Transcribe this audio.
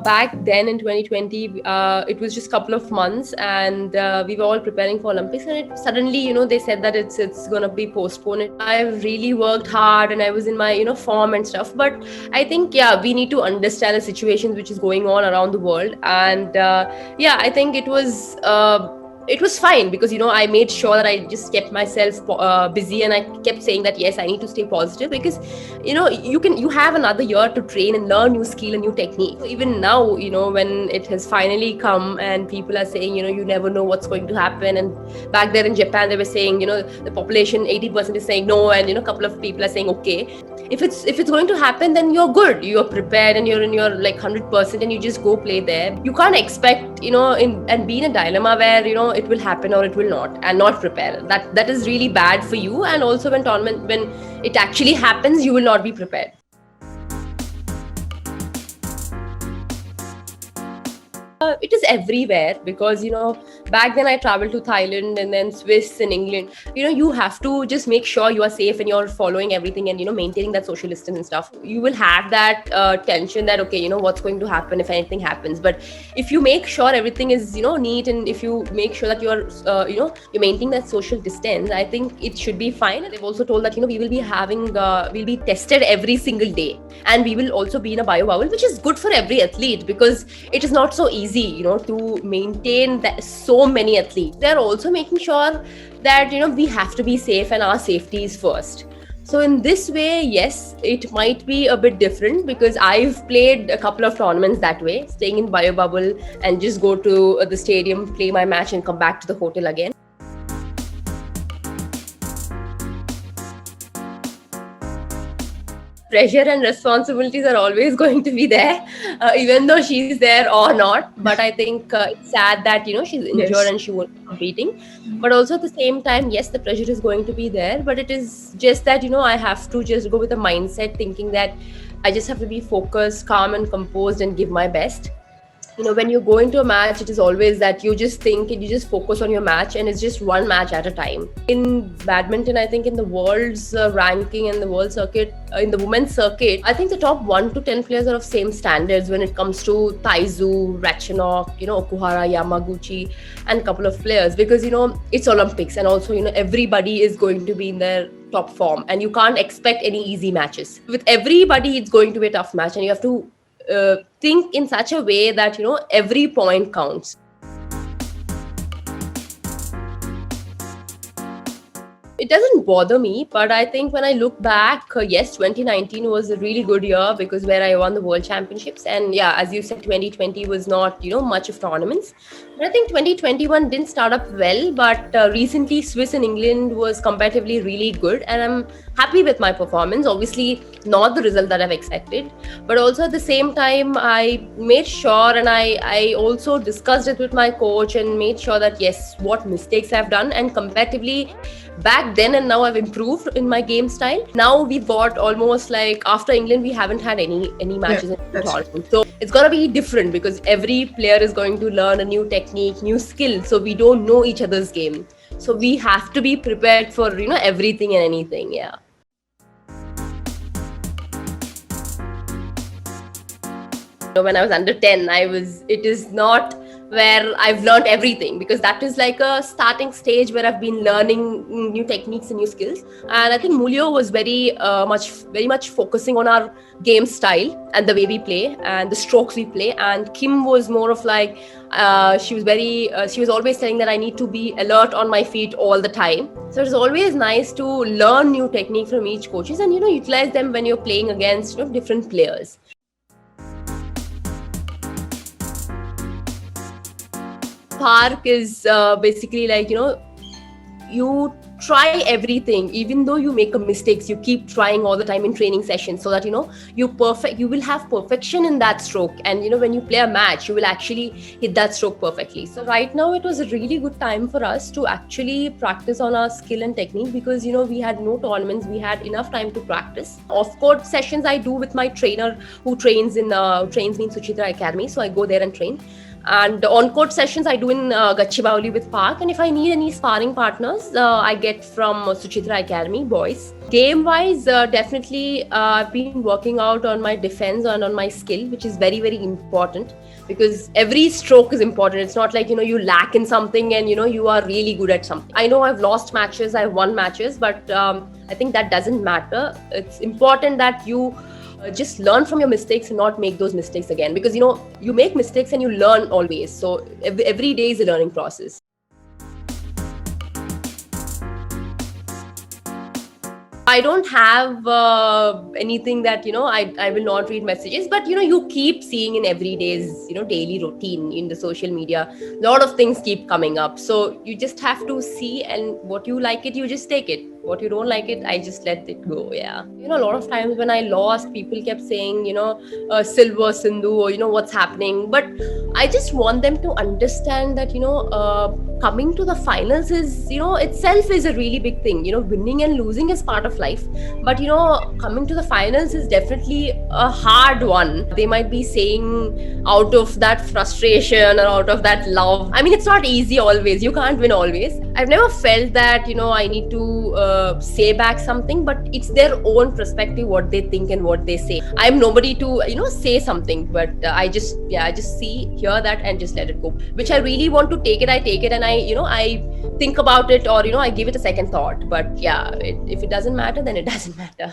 Back then in 2020, it was just a couple of months, and we were all preparing for Olympics, and suddenly, they said that it's gonna be postponed. I really worked hard, and I was in my form and stuff. But I think, yeah, we need to understand the situations which is going on around the world, and yeah, I think it was fine because I made sure that I just kept myself busy, and I kept saying that yes, I need to stay positive because you have another year to train and learn new skill and new technique. So even now, when it has finally come and people are saying, you never know what's going to happen, and back there in Japan they were saying, the population 80% is saying no, and a couple of people are saying okay. If it's going to happen, then you're good, you're prepared, and you're in your like 100%, and you just go play there. You can't expect and be in a dilemma where it will happen or it will not, and not prepare. That is really bad for you. And also when it actually happens, you will not be prepared. It is everywhere because back then I traveled to Thailand and then Swiss and England. You have to just make sure you are safe and you're following everything, and maintaining that social distance and stuff. You will have that tension that okay, what's going to happen if anything happens. But if you make sure everything is neat, and if you make sure that you're you're maintaining that social distance, I think it should be fine. And they've also told that we will be having we'll be tested every single day, and we will also be in a bio bubble, which is good for every athlete because it is not so easy to maintain that so many athletes. They're also making sure that we have to be safe, and our safety is first. So in this way, yes, it might be a bit different because I've played a couple of tournaments that way, staying in bio bubble and just go to the stadium, play my match, and come back to the hotel again. Pressure and responsibilities are always going to be there, even though she's there or not. But I think it's sad that she's injured, Yes. and she won't be competing. But also at the same time, yes, the pressure is going to be there. But it is just that I have to just go with a mindset thinking that I just have to be focused, calm, and composed, and give my best. When you go into a match, it is always that you just think and you just focus on your match, and it's just one match at a time. In badminton, I think in the world's ranking and the world circuit, in the women's circuit, I think the top 1 to 10 players are of same standards when it comes to Taizu, Ratchanok, Okuhara, Yamaguchi, and a couple of players, because it's Olympics, and also everybody is going to be in their top form, and you can't expect any easy matches. With everybody, it's going to be a tough match, and you have to think in such a way that every point counts. It doesn't bother me, but I think when I look back, yes, 2019 was a really good year because where I won the world championships, and yeah, as you said, 2020 was not much of tournaments. But I think 2021 didn't start up well, but recently Swiss and England was comparatively really good, and I'm happy with my performance. Obviously, not the result that I've expected, but also at the same time, I made sure, and I also discussed it with my coach and made sure that yes, what mistakes I've done, and comparatively back then and now I've improved in my game style. Now we've got almost like after England, we haven't had any matches in the tournament. So it's gonna be different because every player is going to learn a new technique, new skill. So we don't know each other's game. So we have to be prepared for everything and anything. Yeah. When I was under 10, it is not where I've learned everything, because that is like a starting stage where I've been learning new techniques and new skills. And I think Mulio was very much focusing on our game style and the way we play and the strokes we play. And Kim was more of like, she was always saying that I need to be alert on my feet all the time. So it's always nice to learn new technique from each coaches and utilize them when you're playing against different players. Park is basically like you try everything. Even though you make a mistakes, you keep trying all the time in training sessions, so that you will have perfection in that stroke, and when you play a match, you will actually hit that stroke perfectly. So right now it was a really good time for us to actually practice on our skill and technique, because we had no tournaments, we had enough time to practice. Off court sessions I do with my trainer, who trains me in Suchitra Academy, so I go there and train. And on court sessions I do in Gachibowli with Park. And if I need any sparring partners, I get from Suchitra Academy boys. Game wise, definitely I've been working out on my defense and on my skill, which is very, very important, because every stroke is important. It's not like you lack in something and you are really good at something. I know I've lost matches, I've won matches, but I think that doesn't matter. It's important that you just learn from your mistakes and not make those mistakes again, because you make mistakes and you learn always. So every day is a learning process. I don't have anything that I will not read messages, but you keep seeing in every day's daily routine in the social media, a lot of things keep coming up. So you just have to see, and what you like it, you just take it. What you don't like it, I just let it go. Yeah, a lot of times when I lost, people kept saying silver Sindhu, or what's happening. But I just want them to understand that coming to the finals is itself is a really big thing. Winning and losing is part of life, but coming to the finals is definitely a hard one. They might be saying out of that frustration or out of that love. I mean, it's not easy always, you can't win always. I've never felt that I need to say back something, but it's their own perspective, what they think and what they say. I'm nobody to say something, but I just see, hear that and just let it go. Which I really want to take it, I take it, and I think about it, or I give it a second thought. But yeah, if it doesn't matter, then it doesn't matter.